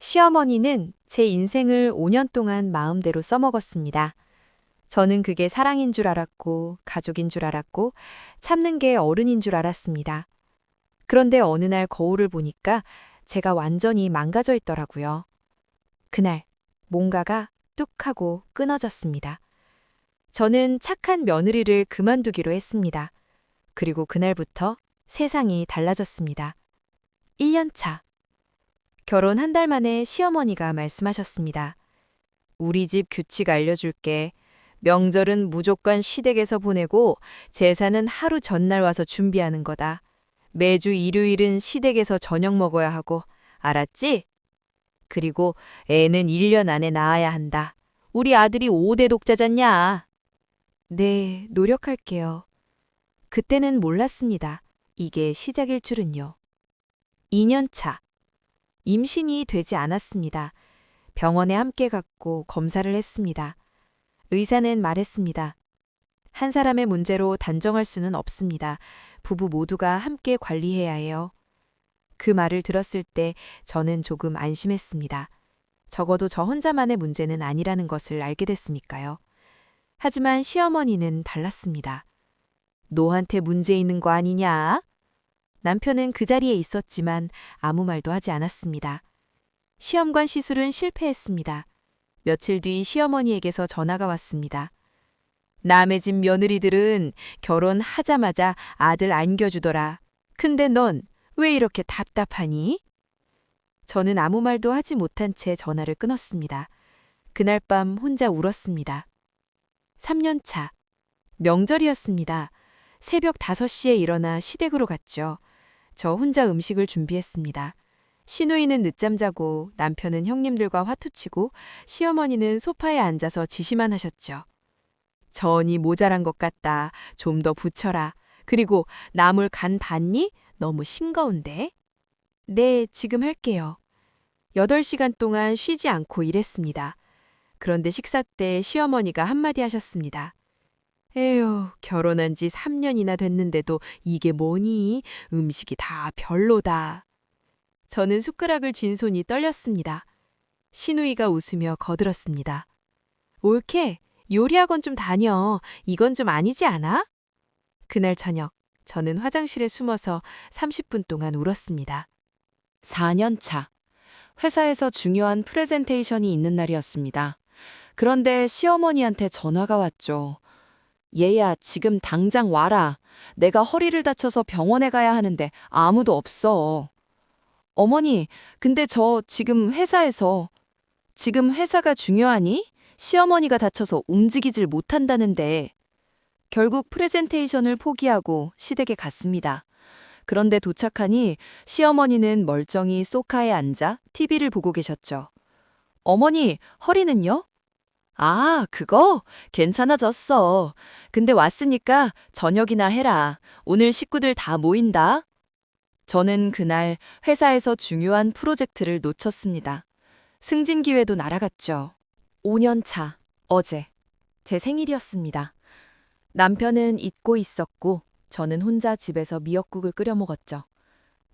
시어머니는 제 인생을 5년 동안 마음대로 써먹었습니다. 저는 그게 사랑인 줄 알았고, 가족인 줄 알았고, 참는 게 어른인 줄 알았습니다. 그런데 어느 날 거울을 보니까 제가 완전히 망가져 있더라고요. 그날 뭔가가 뚝 하고 끊어졌습니다. 저는 착한 며느리를 그만두기로 했습니다. 그리고 그날부터 세상이 달라졌습니다. 1년 차. 결혼 한 달 만에 시어머니가 말씀하셨습니다. 우리 집 규칙 알려줄게. 명절은 무조건 시댁에서 보내고 제사는 하루 전날 와서 준비하는 거다. 매주 일요일은 시댁에서 저녁 먹어야 하고, 알았지? 그리고 애는 1년 안에 낳아야 한다. 우리 아들이 5대 독자잖냐? 네, 노력할게요. 그때는 몰랐습니다. 이게 시작일 줄은요. 2년 차. 임신이 되지 않았습니다. 병원에 함께 갔고 검사를 했습니다. 의사는 말했습니다. 한 사람의 문제로 단정할 수는 없습니다. 부부 모두가 함께 관리해야 해요. 그 말을 들었을 때 저는 조금 안심했습니다. 적어도 저 혼자만의 문제는 아니라는 것을 알게 됐으니까요. 하지만 시어머니는 달랐습니다. 너한테 문제 있는 거 아니냐? 남편은 그 자리에 있었지만 아무 말도 하지 않았습니다. 시험관 시술은 실패했습니다. 며칠 뒤 시어머니에게서 전화가 왔습니다. 남의 집 며느리들은 결혼하자마자 아들 안겨주더라. 근데 넌 왜 이렇게 답답하니? 저는 아무 말도 하지 못한 채 전화를 끊었습니다. 그날 밤 혼자 울었습니다. 3년 차. 명절이었습니다. 새벽 5시에 일어나 시댁으로 갔죠. 저 혼자 음식을 준비했습니다. 시누이는 늦잠 자고 남편은 형님들과 화투치고 시어머니는 소파에 앉아서 지시만 하셨죠. 전이 모자란 것 같다. 좀 더 붙여라. 그리고 나물 간 봤니? 너무 싱거운데? 네, 지금 할게요. 8시간 동안 쉬지 않고 일했습니다. 그런데 식사 때 시어머니가 한마디 하셨습니다. 에휴, 결혼한 지 3년이나 됐는데도 이게 뭐니? 음식이 다 별로다. 저는 숟가락을 쥔 손이 떨렸습니다. 시누이가 웃으며 거들었습니다. 옳게, 요리학원 좀 다녀. 이건 좀 아니지 않아? 그날 저녁, 저는 화장실에 숨어서 30분 동안 울었습니다. 4년 차. 회사에서 중요한 프레젠테이션이 있는 날이었습니다. 그런데 시어머니한테 전화가 왔죠. 얘야, 지금 당장 와라. 내가 허리를 다쳐서 병원에 가야 하는데 아무도 없어. 어머니, 근데 저 지금 회사가 중요하니? 시어머니가 다쳐서 움직이질 못한다는데. 결국 프레젠테이션을 포기하고 시댁에 갔습니다. 그런데 도착하니 시어머니는 멀쩡히 소파에 앉아 TV를 보고 계셨죠. 어머니, 허리는요? 아, 그거? 괜찮아졌어. 근데 왔으니까 저녁이나 해라. 오늘 식구들 다 모인다. 저는 그날 회사에서 중요한 프로젝트를 놓쳤습니다. 승진 기회도 날아갔죠. 5년 차, 어제. 제 생일이었습니다. 남편은 잊고 있었고 저는 혼자 집에서 미역국을 끓여 먹었죠.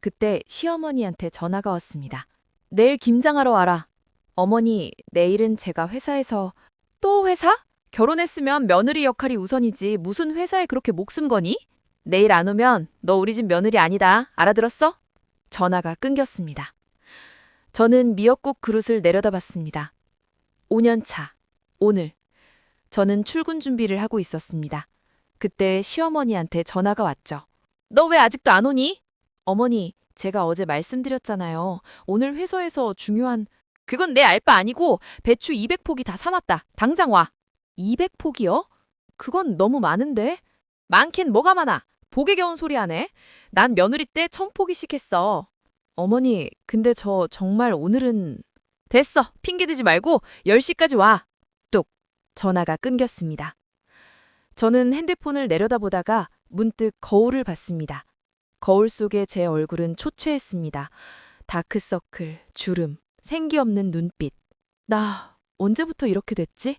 그때 시어머니한테 전화가 왔습니다. 내일 김장하러 와라. 어머니, 내일은 제가 회사에서 또 회사? 결혼했으면 며느리 역할이 우선이지 무슨 회사에 그렇게 목숨 거니? 내일 안 오면 너 우리 집 며느리 아니다. 알아들었어? 전화가 끊겼습니다. 저는 미역국 그릇을 내려다봤습니다. 5년 차, 오늘. 저는 출근 준비를 하고 있었습니다. 그때 시어머니한테 전화가 왔죠. 너 왜 아직도 안 오니? 어머니, 제가 어제 말씀드렸잖아요. 오늘 회사에서 중요한... 그건 내 알바 아니고 배추 200포기 다 사놨다. 당장 와. 200포기요? 그건 너무 많은데? 많긴 뭐가 많아. 복에 겨운 소리 하네. 난 며느리 때 1000포기씩 했어. 어머니, 근데 저 정말 오늘은... 됐어. 핑계대지 말고 10시까지 와. 뚝. 전화가 끊겼습니다. 저는 핸드폰을 내려다보다가 문득 거울을 봤습니다. 거울 속에 제 얼굴은 초췌했습니다. 다크서클, 주름, 생기 없는 눈빛. 나 언제부터 이렇게 됐지?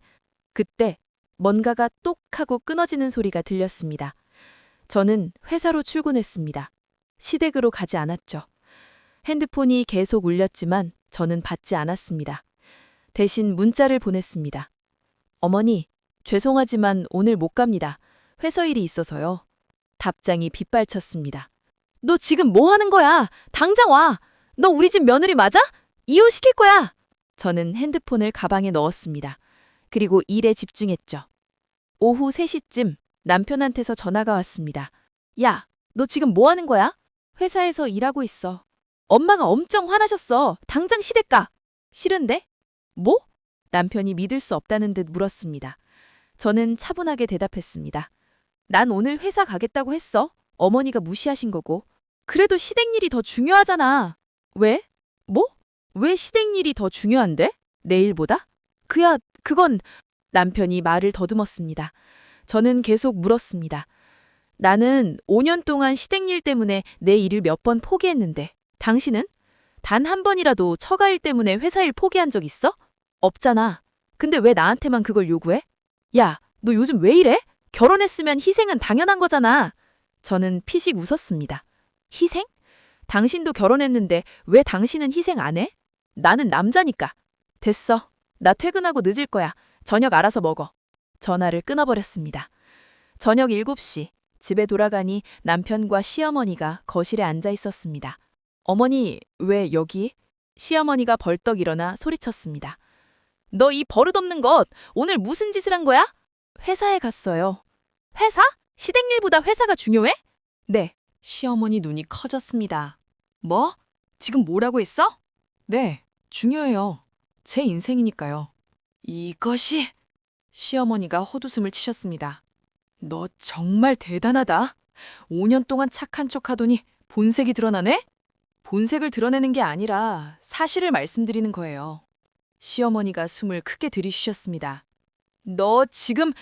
그때 뭔가가 똑 하고 끊어지는 소리가 들렸습니다. 저는 회사로 출근했습니다. 시댁으로 가지 않았죠. 핸드폰이 계속 울렸지만 저는 받지 않았습니다. 대신 문자를 보냈습니다. 어머니, 죄송하지만 오늘 못 갑니다. 회사 일이 있어서요. 답장이 빗발쳤습니다. 너 지금 뭐 하는 거야? 당장 와! 너 우리 집 며느리 맞아? 이혼시킬 거야! 저는 핸드폰을 가방에 넣었습니다. 그리고 일에 집중했죠. 오후 3시쯤 남편한테서 전화가 왔습니다. 야, 너 지금 뭐 하는 거야? 회사에서 일하고 있어. 엄마가 엄청 화나셨어. 당장 시댁 가. 싫은데? 뭐? 남편이 믿을 수 없다는 듯 물었습니다. 저는 차분하게 대답했습니다. 난 오늘 회사 가겠다고 했어. 어머니가 무시하신 거고. 그래도 시댁 일이 더 중요하잖아. 왜? 뭐? 왜 시댁 일이 더 중요한데? 내일보다? 그건 남편이 말을 더듬었습니다. 저는 계속 물었습니다. 나는 5년 동안 시댁 일 때문에 내 일을 몇 번 포기했는데 당신은? 단 한 번이라도 처가 일 때문에 회사 일 포기한 적 있어? 없잖아. 근데 왜 나한테만 그걸 요구해? 야, 너 요즘 왜 이래? 결혼했으면 희생은 당연한 거잖아. 저는 피식 웃었습니다. 희생? 당신도 결혼했는데 왜 당신은 희생 안 해? 나는 남자니까. 됐어. 나 퇴근하고 늦을 거야. 저녁 알아서 먹어. 전화를 끊어버렸습니다. 저녁 7시 집에 돌아가니 남편과 시어머니가 거실에 앉아 있었습니다. 어머니, 왜 여기? 시어머니가 벌떡 일어나 소리쳤습니다. 너 이 버릇없는 것, 오늘 무슨 짓을 한 거야? 회사에 갔어요. 회사? 시댁 일보다 회사가 중요해? 네. 시어머니 눈이 커졌습니다. 뭐? 지금 뭐라고 했어? 네, 중요해요. 제 인생이니까요. 이것이? 시어머니가 헛웃음을 치셨습니다. 너 정말 대단하다. 5년 동안 착한 척 하더니 본색이 드러나네? 본색을 드러내는 게 아니라 사실을 말씀드리는 거예요. 시어머니가 숨을 크게 들이쉬셨습니다. 너 지금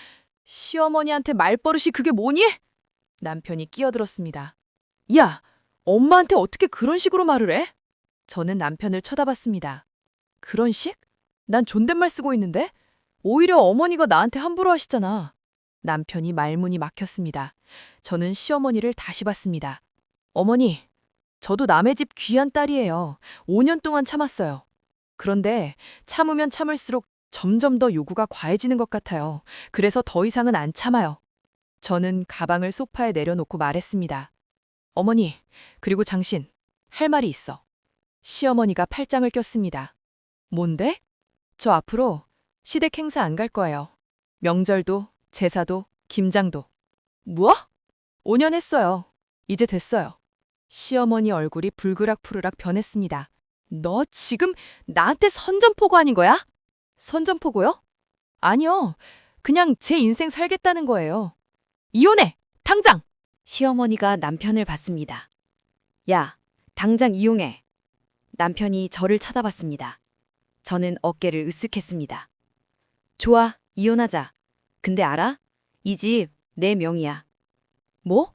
시어머니한테 말버릇이 그게 뭐니? 남편이 끼어들었습니다. 야, 엄마한테 어떻게 그런 식으로 말을 해? 저는 남편을 쳐다봤습니다. 그런 식? 난 존댓말 쓰고 있는데? 오히려 어머니가 나한테 함부로 하시잖아. 남편이 말문이 막혔습니다. 저는 시어머니를 다시 봤습니다. 어머니, 저도 남의 집 귀한 딸이에요. 5년 동안 참았어요. 그런데 참으면 참을수록 점점 더 요구가 과해지는 것 같아요. 그래서 더 이상은 안 참아요. 저는 가방을 소파에 내려놓고 말했습니다. 어머니, 그리고 당신, 할 말이 있어. 시어머니가 팔짱을 꼈습니다. 뭔데? 저 앞으로 시댁 행사 안 갈 거예요. 명절도, 제사도, 김장도. 뭐? 5년 했어요. 이제 됐어요. 시어머니 얼굴이 불그락푸르락 변했습니다. 너 지금 나한테 선전포고 아닌 거야? 선전포고요? 아니요. 그냥 제 인생 살겠다는 거예요. 이혼해! 당장! 시어머니가 남편을 봤습니다. 야, 당장 이용해. 남편이 저를 쳐다봤습니다. 저는 어깨를 으쓱했습니다. 좋아, 이혼하자. 근데 알아? 이 집 내 명의야. 뭐?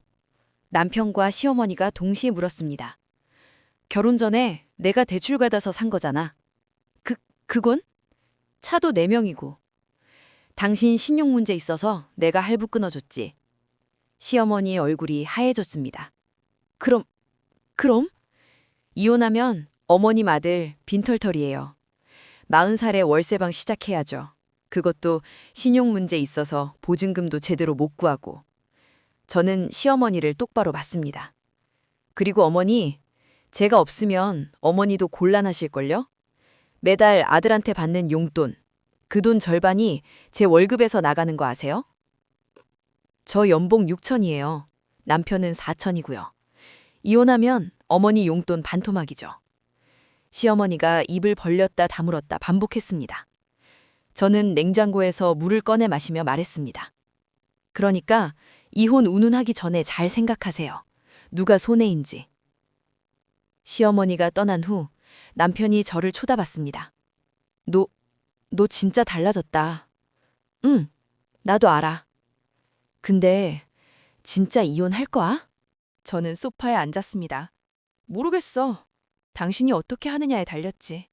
남편과 시어머니가 동시에 물었습니다. 결혼 전에 내가 대출 받아서 산 거잖아. 그건? 차도 내 명이고. 당신 신용 문제 있어서 내가 할부 끊어줬지. 시어머니의 얼굴이 하얘졌습니다. 그럼? 이혼하면 어머님 아들 빈털털이에요. 40살에 월세방 시작해야죠. 그것도 신용 문제 있어서 보증금도 제대로 못 구하고. 저는 시어머니를 똑바로 봤습니다. 그리고 어머니, 제가 없으면 어머니도 곤란하실걸요? 매달 아들한테 받는 용돈, 그 돈 절반이 제 월급에서 나가는 거 아세요? 저 연봉 6천이에요. 남편은 4천이고요. 이혼하면 어머니 용돈 반토막이죠. 시어머니가 입을 벌렸다 다물었다 반복했습니다. 저는 냉장고에서 물을 꺼내 마시며 말했습니다. 그러니까 이혼 운운하기 전에 잘 생각하세요. 누가 손해인지. 시어머니가 떠난 후 남편이 저를 쳐다봤습니다. 너 진짜 달라졌다. 응, 나도 알아. 근데 진짜 이혼할 거야? 저는 소파에 앉았습니다. 모르겠어. 당신이 어떻게 하느냐에 달렸지.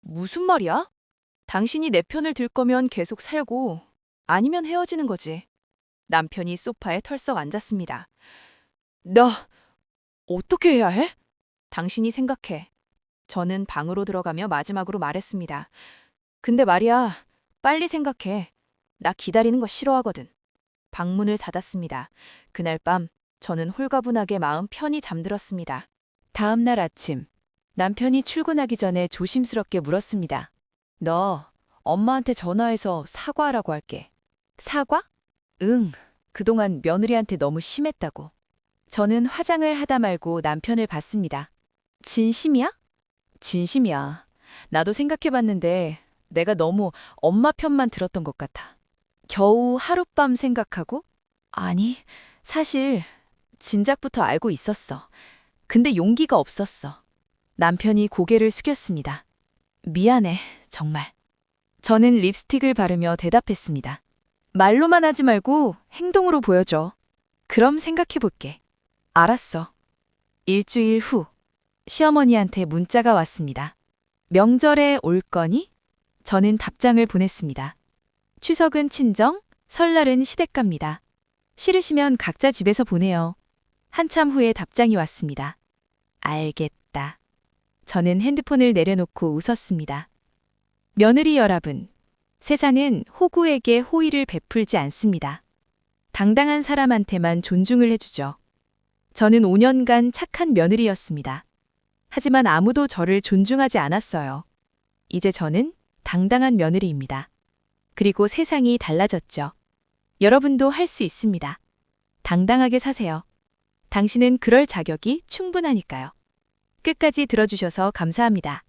무슨 말이야? 당신이 내 편을 들 거면 계속 살고 아니면 헤어지는 거지. 남편이 소파에 털썩 앉았습니다. 나 어떻게 해야 해? 당신이 생각해. 저는 방으로 들어가며 마지막으로 말했습니다. 근데 말이야, 빨리 생각해. 나 기다리는 거 싫어하거든. 방문을 닫았습니다. 그날 밤 저는 홀가분하게 마음 편히 잠들었습니다. 다음 날 아침, 남편이 출근하기 전에 조심스럽게 물었습니다. 너 엄마한테 전화해서 사과하라고 할게. 사과? 응, 그동안 며느리한테 너무 심했다고. 저는 화장을 하다 말고 남편을 봤습니다. 진심이야? 진심이야. 나도 생각해봤는데 내가 너무 엄마 편만 들었던 것 같아. 겨우 하룻밤 생각하고? 아니, 사실 진작부터 알고 있었어. 근데 용기가 없었어. 남편이 고개를 숙였습니다. 미안해, 정말. 저는 립스틱을 바르며 대답했습니다. 말로만 하지 말고 행동으로 보여줘. 그럼 생각해볼게. 알았어. 일주일 후, 시어머니한테 문자가 왔습니다. 명절에 올 거니? 저는 답장을 보냈습니다. 추석은 친정, 설날은 시댁갑니다. 싫으시면 각자 집에서 보내요. 한참 후에 답장이 왔습니다. 알겠다. 저는 핸드폰을 내려놓고 웃었습니다. 며느리 여러분, 세상은 호구에게 호의를 베풀지 않습니다. 당당한 사람한테만 존중을 해주죠. 저는 5년간 착한 며느리였습니다. 하지만 아무도 저를 존중하지 않았어요. 이제 저는 당당한 며느리입니다. 그리고 세상이 달라졌죠. 여러분도 할 수 있습니다. 당당하게 사세요. 당신은 그럴 자격이 충분하니까요. 끝까지 들어주셔서 감사합니다.